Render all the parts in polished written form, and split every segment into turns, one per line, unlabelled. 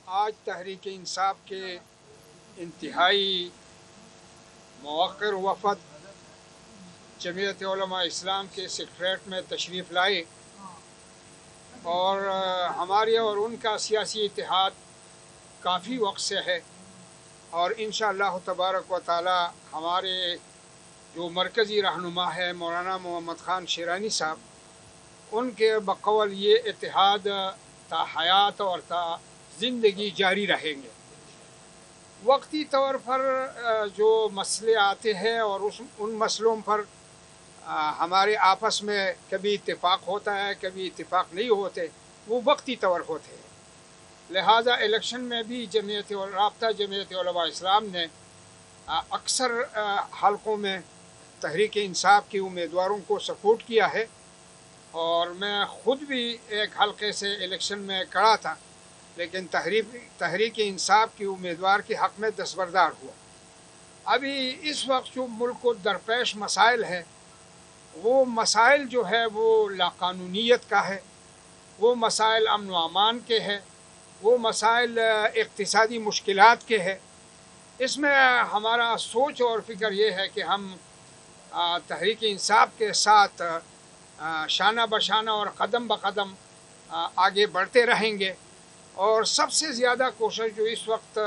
آج تحریک انصاف کے انتہائی موقر وفد جمعیت علماء اسلام کے سیکریٹریٹ میں تشریف لائے اور ہمارے اور ان کا سیاسی اتحاد کافی وقت سے ہے، اور انشاءاللہ تبارک و تعالی ہمارے جو مرکزی رہنما ہے مولانا محمد خان شیرانی صاحب، ان کے بقول یہ اتحاد تا حیات اور تا زندگی جاری رہیں گے۔ وقتی طور پر جو مسئلے آتے ہیں اور ان مسئلوں پر ہمارے آپس میں کبھی اتفاق ہوتا ہے، کبھی اتفاق نہیں ہوتے، وہ وقتی طور ہوتے ہیں۔ لہٰذا الیکشن میں بھی رابطہ جمعیت علماء اسلام نے اکثر حلقوں میں تحریک انصاف کے امیدواروں کو سپورٹ کیا ہے، اور میں خود بھی ایک حلقے سے الیکشن میں کڑا تھا، لیکن تحریک انصاف کی امیدوار کے حق میں دستبردار ہوا۔ ابھی اس وقت جو ملک کو درپیش مسائل ہے، وہ مسائل جو ہے وہ لاقانونیت کا ہے، وہ مسائل امن و امان کے ہے، وہ مسائل اقتصادی مشکلات کے ہے۔ اس میں ہمارا سوچ اور فکر یہ ہے کہ ہم تحریک انصاف کے ساتھ شانہ بشانہ اور قدم بقدم آگے بڑھتے رہیں گے، اور سب سے زیادہ کوشش جو اس وقت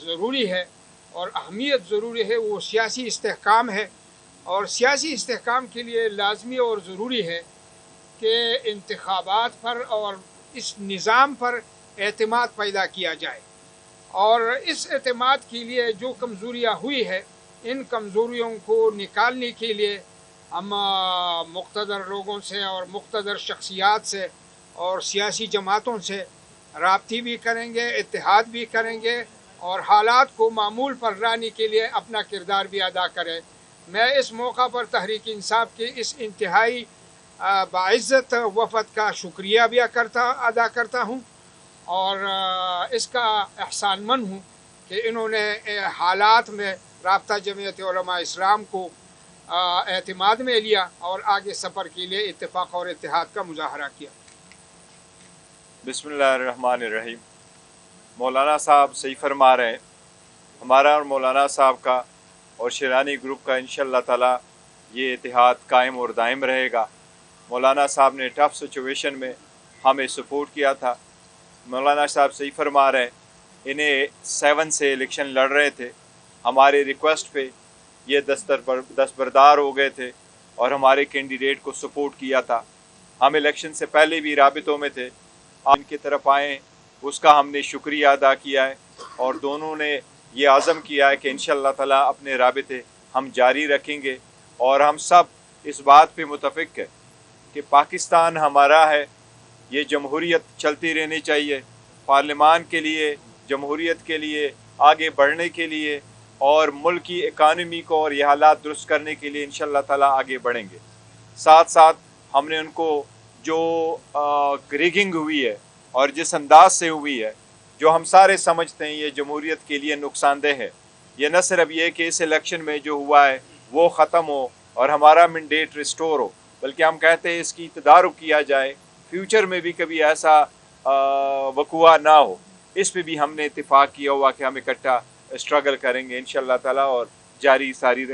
ضروری ہے اور اہمیت ضروری ہے وہ سیاسی استحکام ہے، اور سیاسی استحکام کے لیے لازمی اور ضروری ہے کہ انتخابات پر اور اس نظام پر اعتماد پیدا کیا جائے، اور اس اعتماد کے لیے جو کمزوریاں ہوئی ہے ان کمزوریوں کو نکالنے کے لیے ہم مقتدر لوگوں سے اور مقتدر شخصیات سے اور سیاسی جماعتوں سے رابطے بھی کریں گے، اتحاد بھی کریں گے، اور حالات کو معمول پر لانے کے لیے اپنا کردار بھی ادا کریں۔ میں اس موقع پر تحریک انصاف کے اس انتہائی باعزت وفد کا شکریہ بھی ادا کرتا ہوں، اور اس کا احسان مند ہوں کہ انہوں نے حالات میں رابطہ جمعیت علماء اسلام کو اعتماد میں لیا اور آگے سفر کے لیے اتفاق اور اتحاد کا مظاہرہ کیا۔
بسم اللہ الرحمن الرحیم۔ مولانا صاحب صحیح فرما رہے ہیں، ہمارا اور مولانا صاحب کا اور شیرانی گروپ کا انشاءاللہ تعالی یہ اتحاد قائم اور دائم رہے گا۔ مولانا صاحب نے ٹف سچویشن میں ہمیں سپورٹ کیا تھا۔ مولانا صاحب صحیح فرما رہے ہیں، انہیں 7 سے الیکشن لڑ رہے تھے، ہمارے ریکویسٹ پہ یہ دستبردار ہو گئے تھے اور ہمارے کینڈیڈیٹ کو سپورٹ کیا تھا۔ ہم الیکشن سے پہلے بھی رابطوں میں تھے، ان کی طرف آئے، اس کا ہم نے شکریہ ادا کیا ہے، اور دونوں نے یہ عزم کیا ہے کہ انشاءاللہ تعالی اپنے رابطے ہم جاری رکھیں گے، اور ہم سب اس بات پہ متفق ہے کہ پاکستان ہمارا ہے، یہ جمہوریت چلتی رہنی چاہیے۔ پارلیمان کے لیے، جمہوریت کے لیے، آگے بڑھنے کے لیے اور ملک کی اکانومی کو اور یہ حالات درست کرنے کے لیے انشاءاللہ تعالی آگے بڑھیں گے۔ ساتھ ساتھ ہم نے ان کو جو ریگنگ ہوئی ہے اور جس انداز سے ہوئی ہے، جو ہم سارے سمجھتے ہیں یہ جمہوریت کے لیے نقصان دہ ہے، یہ نہ صرف یہ کہ اس الیکشن میں جو ہوا ہے وہ ختم ہو اور ہمارا مینڈیٹ ریسٹور ہو، بلکہ ہم کہتے ہیں اس کی تدارک کیا جائے، فیوچر میں بھی کبھی ایسا وقوع نہ ہو۔ اس پہ بھی ہم نے اتفاق کیا ہوا کہ ہم اکٹھا اسٹرگل کریں گے انشاءاللہ تعالیٰ، اور جاری ساری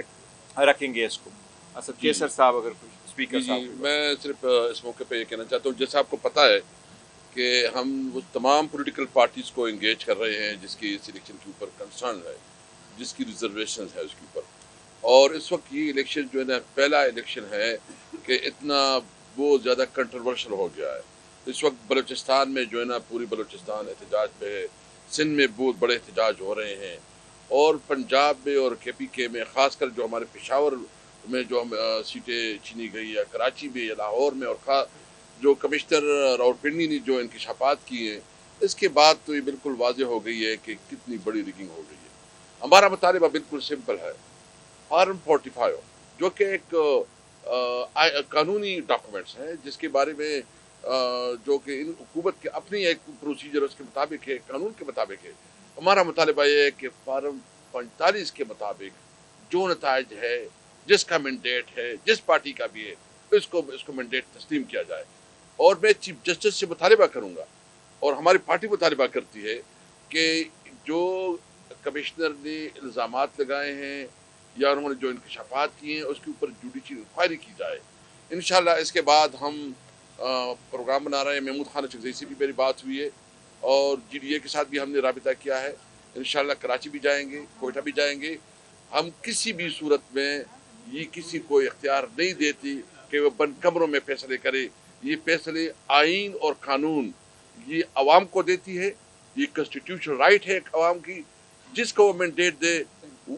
رکھیں گے اس کو۔ اسد کیسر صاحب اگر کوئی اسپیکر صاحب۔
میں صرف اس موقع پہ یہ کہنا چاہتا ہوں، جیسے آپ کو پتہ ہے کہ ہم وہ تمام پولیٹیکل پارٹیز کو انگیج کر رہے ہیں جس کی اس الیکشن کے اوپر کنسرن ہے، جس کی ریزرویشن ہے اس کے اوپر، اور اس وقت یہ الیکشن جو ہے نا پہلا الیکشن ہے کہ اتنا بہت زیادہ کنٹروورشل ہو گیا ہے۔ اس وقت بلوچستان میں جو ہے نا پوری بلوچستان احتجاج پہ ہے، سندھ میں بہت بڑے احتجاج ہو رہے ہیں، اور پنجاب میں اور KPK میں، خاص کر جو ہمارے پشاور میں جو سیٹیں چینی گئی ہے، کراچی میں یا لاہور میں، اور جو کمشنر راولپنڈی نے جو انکشافات کیے ہیں، اس کے بعد تو یہ بالکل واضح ہو گئی ہے کہ کتنی بڑی ریگنگ ہو گئی ہے۔ ہمارا مطالبہ بالکل سمپل ہے، فارم 45 جو کہ ایک قانونی ڈاکومنٹس ہیں جس کے بارے میں جو کہ ان حکومت کے اپنی ایک پروسیجر اس کے مطابق ہے، قانون کے مطابق ہے۔ ہمارا مطالبہ یہ ہے کہ فارم 45 کے مطابق جو نتائج ہے، جس کا مینڈیٹ ہے، جس پارٹی کا بھی ہے، اس کو مینڈیٹ تسلیم کیا جائے، اور میں چیف جسٹس سے مطالبہ کروں گا، اور ہماری پارٹی مطالبہ کرتی ہے کہ جو کمشنر نے الزامات لگائے ہیں یا انہوں نے جو انکشافات کیے ہیں اس کے اوپر جوڈیشل انکوائری کی جائے. انشاءاللہ اس کے بعد ہم پروگرام بنا رہے ہیں. محمود خان چکزئی سے بھی میری بات ہوئی ہے اور جی ڈی اے کے ساتھ بھی ہم نے رابطہ کیا ہے. انشاءاللہ کراچی بھی جائیں گے, کوئٹہ بھی جائیں گے. ہم کسی بھی صورت میں یہ کسی کو اختیار نہیں دیتی کہ وہ بند کمروں میں فیصلے کرے. یہ فیصلے آئین اور قانون یہ عوام کو دیتی ہے. یہ کنسٹیٹیوشنل رائٹ ہے عوام کی. جس کو وہ مینڈیٹ دے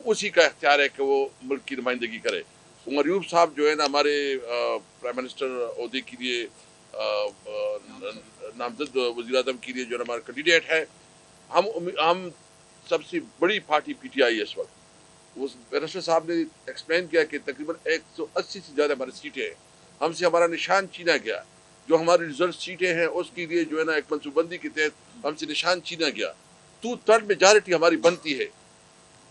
اسی کا اختیار ہے کہ وہ ملک کی نمائندگی کرے. عمر ایوب صاحب جو ہے نا ہمارے پرائم منسٹر عہدے کے لیے نامزد وزیر اعظم کے لیے جو ہمارا کینڈیڈیٹ ہے, ہم سب سے بڑی پارٹی پی ٹی آئی ہے اس وقت. منسٹر صاحب نے ایکسپلین کیا کہ تقریباً 180 سے زیادہ ہماری سیٹیں ہیں. ہم سے ہمارا نشان چھینا گیا. جو ہماری ریزرو سیٹیں ہیں اس کے لیے جو ہے نا ایک منصوبہ بندی کے تحت ہم سے نشان چھینا گیا. 2/3 میجارٹی ہماری بنتی ہے.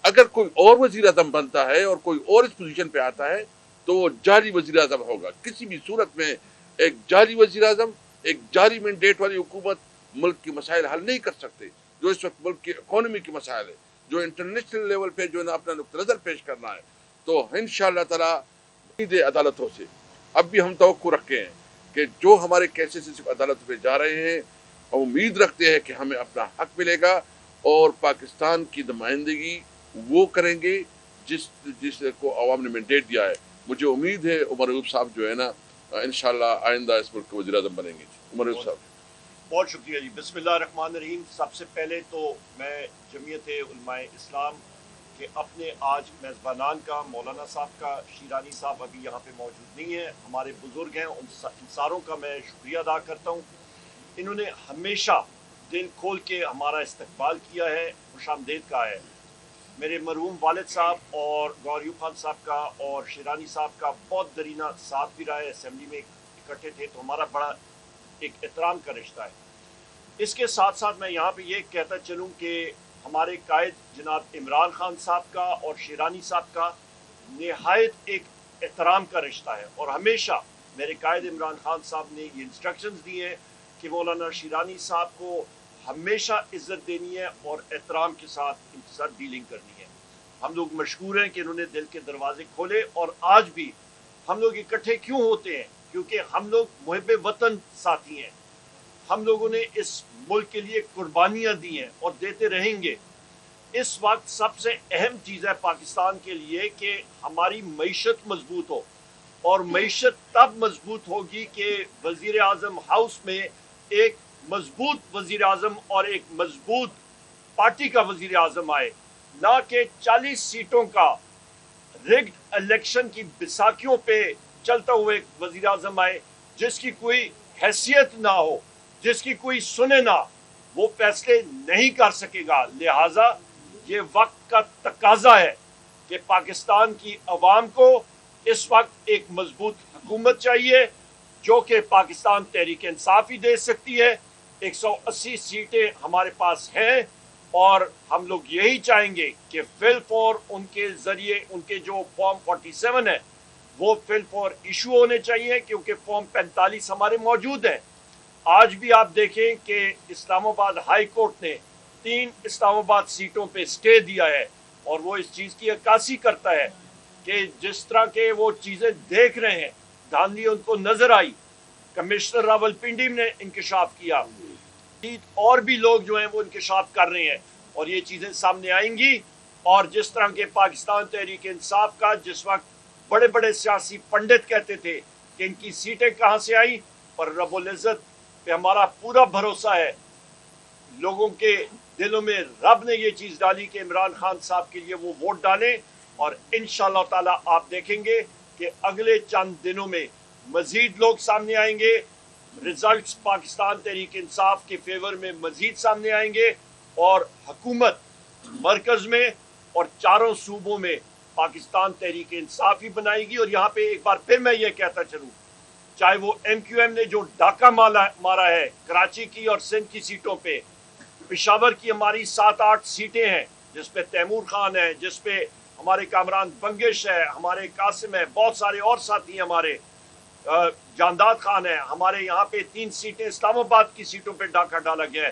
اگر کوئی اور وزیر اعظم بنتا ہے اور کوئی اور اس پوزیشن پہ آتا ہے تو وہ جعلی وزیر اعظم ہوگا. کسی بھی صورت میں ایک جعلی وزیر اعظم, ایک جعلی مینڈیٹ والی حکومت ملک کے مسائل حل نہیں کر سکتے. جو اس وقت ملک کی اکانومی کے مسائل ہے, جو انٹرنیشنل لیول پہ جو ہے نا اپنا نقطہ نظر پیش کرنا ہے, تو انشاءاللہ تعالیٰ عدالتوں سے اب بھی ہم توقع رکھے ہیں کہ جو ہمارے کیسز عدالت پہ جا رہے ہیں ہم امید رکھتے ہیں کہ ہمیں اپنا حق ملے گا اور پاکستان کی نمائندگی وہ کریں گے جس کو عوام نے مینڈیٹ دیا ہے. مجھے امید ہے عمر ایوب صاحب جو ہے نا انشاءاللہ آئندہ اس ملک کے وزیر اعظم بنیں گے. عمر ایوب صاحب.
بہت شکریہ جی. بسم اللہ الرحمن الرحیم. سب سے پہلے تو میں جمعیت علماء اسلام کے اپنے آج میزبانان کا, مولانا صاحب کا, شیرانی صاحب ابھی یہاں پہ موجود نہیں ہیں, ہمارے بزرگ ہیں, ان ساروں کا میں شکریہ ادا کرتا ہوں. انہوں نے ہمیشہ دل کھول کے ہمارا استقبال کیا ہے, خوش آمدید کہا ہے. میرے مرحوم والد صاحب اور گور ایوب خان صاحب کا اور شیرانی صاحب کا بہت درینہ ساتھ بھی رہا ہے. اسمبلی میں اکٹھے تھے تو ہمارا بڑا ایک احترام کا رشتہ ہے. اس کے ساتھ ساتھ میں یہاں پہ یہ کہتا چلوں کہ ہمارے قائد جناب عمران خان صاحب کا اور شیرانی صاحب کا نہایت ایک احترام کا رشتہ ہے. اور ہمیشہ میرے قائد عمران خان صاحب نے یہ انسٹرکشنز دی ہیں کہ مولانا شیرانی صاحب کو ہمیشہ عزت دینی ہے اور احترام کے ساتھ ان کے ساتھ ڈیلنگ کرنی ہے. ہم لوگ مشکور ہیں کہ انہوں نے دل کے دروازے کھولے. اور آج بھی ہم لوگ اکٹھے کیوں ہوتے ہیں؟ کیونکہ ہم لوگ محب وطن ساتھی ہیں. ہم لوگوں نے اس ملک کے لیے قربانیاں دی ہیں اور دیتے رہیں گے. اس وقت سب سے اہم چیز ہے پاکستان کے لیے کہ ہماری معیشت مضبوط ہو, اور معیشت تب مضبوط ہوگی کہ وزیر اعظم ہاؤس میں ایک مضبوط وزیر اعظم اور ایک مضبوط پارٹی کا وزیر اعظم آئے, نہ کہ 40 سیٹوں کا ریگڈ الیکشن کی بیساکھیوں پہ چلتا ہوئے ایک وزیر اعظم آئے جس کی کوئی حیثیت نہ ہو, جس کی کوئی سنے نہ, وہ فیصلے نہیں کر سکے گا. لہٰذا یہ وقت کا تقاضا ہے کہ پاکستان کی عوام کو اس وقت ایک مضبوط حکومت چاہیے جو کہ پاکستان تحریک انصاف ہی دے سکتی ہے. 180 سیٹیں ہمارے پاس ہیں اور ہم لوگ یہی چاہیں گے کہ فل فور ان کے ذریعے ان کے جو فارم 47 ہے وہ فل فور ایشو ہونے چاہیے, کیونکہ فارم 45 ہمارے موجود ہیں. آج بھی آپ دیکھیں کہ اسلام آباد ہائی کورٹ نے 3 اسلام آباد سیٹوں پہ سٹے دیا ہے, اور وہ اس چیز کی عکاسی کرتا ہے کہ جس طرح کے وہ چیزیں دیکھ رہے ہیں, دھاندلی ان کو نظر آئی. کمشنر راولپنڈی نے انکشاف کیا, اور بھی لوگ جو ہیں وہ انکشاف کر رہے ہیں, اور یہ چیزیں سامنے آئیں گی. اور جس طرح کے پاکستان تحریک انصاف کا جس وقت بڑے بڑے سیاسی پنڈت کہتے تھے کہ ان کی سیٹیں کہاں سے آئیں, پر رب العزت پہ ہمارا پورا بھروسہ ہے. لوگوں کے دلوں میں رب نے یہ چیز ڈالی کہ عمران خان صاحب کے لیے وہ ووٹ ڈالیں, اور انشاءاللہ تعالی آپ دیکھیں گے کہ اگلے چند دنوں میں مزید لوگ سامنے آئیں گے. ریزلٹس پاکستان تحریک انصاف کے فیور میں مزید سامنے آئیں گے, اور حکومت مرکز میں اور چاروں صوبوں میں پاکستان تحریک انصاف ہی بنائے گی. اور یہاں پہ ایک بار پھر میں یہ کہتا چلوں, چاہے وہ MQM نے جو ڈاکہ مارا ہے کراچی کی اور سندھ کی سیٹوں پہ, پشاور کی ہماری 7-8 سیٹیں ہیں جس پہ تیمور خان ہے, جس پہ ہمارے کامران بنگش ہے, ہمارے قاسم ہے, بہت سارے اور ساتھی ہیں, ہمارے جانداد خان ہے. ہمارے یہاں پہ 3 سیٹیں اسلام آباد کی سیٹوں پہ ڈاکہ ڈالا گیا ہے.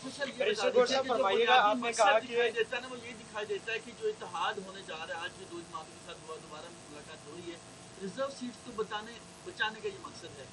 فرمائیے گا آپ نے کہا کہ دیتا ہے نا وہ یہ دکھائی دیتا ہے کہ جو اتحاد ہونے جا رہا ہے آج جو دو جماعتوں کے ساتھ دوبارہ ملاقات ہو رہی ہے ریزرو سیٹس کو بچانے کا یہ مقصد ہے.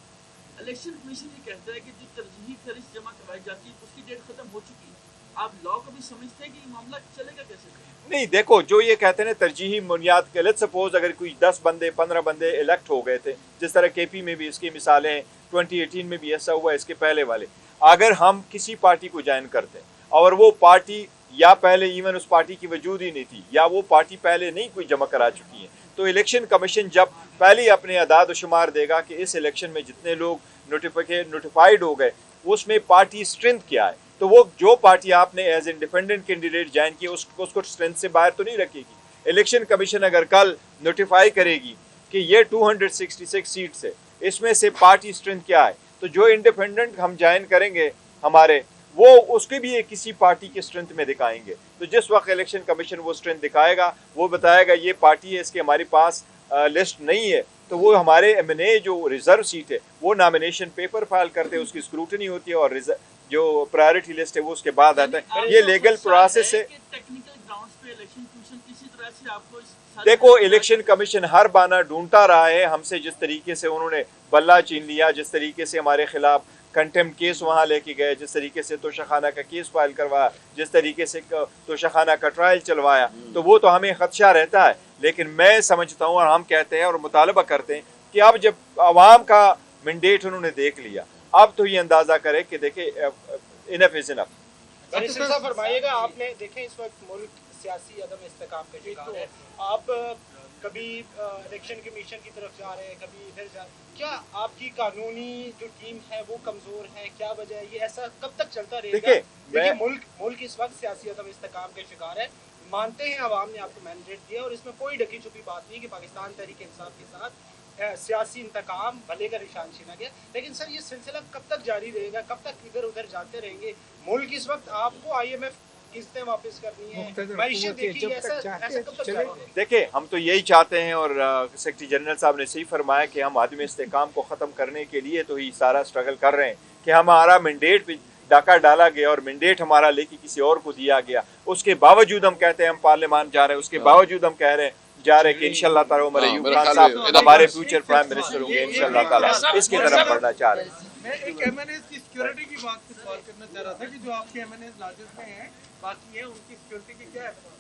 الیکشن کمیشن یہ کہتا ہے کہ جو ترجیحی فہرست جمع کروائی جاتی ہے اس کی ڈیٹ ختم ہو چکی ہے. آپ لا کو بھی سمجھتے ہیں کہ یہ معاملہ چلے گا کیسے؟
نہیں دیکھو جو یہ کہتے ہیں ترجیحی بنیاد کے لیٹ سپوز اگر کوئی 10 بندے 15 بندے الیکٹ ہو گئے تھے جس طرح کے پی میں بھی اس کی مثالیں ہیں 2018 میں بھی ایسا ہوا اس کے پہلے والے. اگر ہم کسی پارٹی کو جوائن کرتے اور وہ پارٹی یا پہلے ایون اس پارٹی کی وجود ہی نہیں تھی یا وہ پارٹی پہلے نہیں کوئی جمع کرا چکی ہے تو الیکشن کمیشن جب پہلے اپنے اعداد و شمار دے گا کہ اس الیکشن میں جتنے لوگ نوٹیفائیڈ ہو گئے اس میں پارٹی اسٹرینتھ کیا ہے تو وہ جو پارٹی آپ نے ایز انڈیپینڈنٹ کینڈیڈیٹ جوائن کی اس کو اسٹرینتھ سے باہر تو نہیں رکھے گی. الیکشن کمیشن اگر کل نوٹیفائی کرے گی کہ یہ 266 سیٹس ہے اس میں سے پارٹی اسٹرینتھ کیا ہے تو جو انڈیپینڈنٹ ہم جوائن کریں گے ہمارے وہ اس کے بھی کسی پارٹی کے اسٹرینتھ میں دکھائیں گے تو جس وقت الیکشن کمیشن وہ اسٹرینتھ دکھائے گا وہ بتائے گا یہ پارٹی ہے اس کے ہمارے پاس لسٹ نہیں ہے تو وہ ہمارے ایم این اے جو ریزرو سیٹ ہے وہ نامینیشن پیپر فائل کرتے ہیں اس کی اسکروٹنی ہوتی ہے اور جو پرائیورٹی لسٹ ہے وہ اس کے بعد آتا ہے. یہ لیگل پروسیس ہے. دیکھو الیکشن کمیشن ہر بہانہ ڈھونڈتا رہا ہے ہم سے جس طریقے سے انہوں نے بلہ چین لیا جس طریقے سے ہمارے خلاف کنٹمپٹ کیس وہاں لے کے گئے جس طریقے سے توشہ کا کیس فائل کروایا جس طریقے سے توشہ کا ٹرائل چلوایا تو وہ تو ہمیں خدشہ رہتا ہے لیکن میں سمجھتا ہوں اور ہم کہتے ہیں اور مطالبہ کرتے ہیں کہ اب جب عوام کا مینڈیٹ انہوں نے دیکھ لیا اب تو یہ اندازہ کرے کہ دیکھیں انف از انف.
فرمائیے گا آپ نے دیکھیں اس وقت ملک سیاسی عدم استحکام کا شکار ہے. آپ کبھی الیکشن کمیشن کی طرف جا رہے ہیں کبھی ادھر جا کیا آپ کی قانونی جو ٹیم ہے وہ کمزور ہے کیا وجہ ہے یہ ایسا کب تک چلتا رہے گا؟ دیکھیں ملک اس وقت سیاسی عدم استحکام کا شکار ہے. مانتے ہیں عوام نے آپ کو مینڈیٹ دیا اور اس میں کوئی ڈکی چھپی بات نہیں کہ پاکستان تحریک انصاف کے ساتھ سیاسی انتقام بھلے کا نشان چھینا گیا لیکن سر یہ سلسلہ کب تک جاری رہے گا کب تک ادھر ادھر جاتے رہیں گے؟ ملک اس وقت آپ کو آئی ایم ایف قسطیں واپس کرنی ہے معیشت دیکھیے ایسا کب تک جاری رہے گا؟
دیکھیں ہم تو یہی چاہتے ہیں اور سیکرٹری جنرل صاحب نے صحیح فرمایا کہ ہم عدم استحکام کو ختم کرنے کے لیے تو ہی سارا اسٹرگل کر رہے ہیں کہ ہمارا مینڈیٹ پہ ڈاکہ ڈالا گیا اور مینڈیٹ ہمارا لے کے کسی اور کو دیا گیا اس کے باوجود ہم کہتے ہیں ہم پارلیمان جا رہے ہیں اس کے باوجود ہم کہہ رہے ہیں جا رہے کہ انشاءاللہ تعالی عمر ایوب خان صاحب ہمارے فیوچر پرائم منسٹر ہوں گے انشاءاللہ تعالی اس کی طرف بڑھنا چاہ رہے ہیں.
میں ایک ایم این ایز کی سیکیورٹی کی بات سے سوال کرنا چاہ رہا تھا کہ جو آپ کے ایم این ایز لاجز میں ہیں باقی ہیں ان کی سیکیورٹی کی کیا ہے؟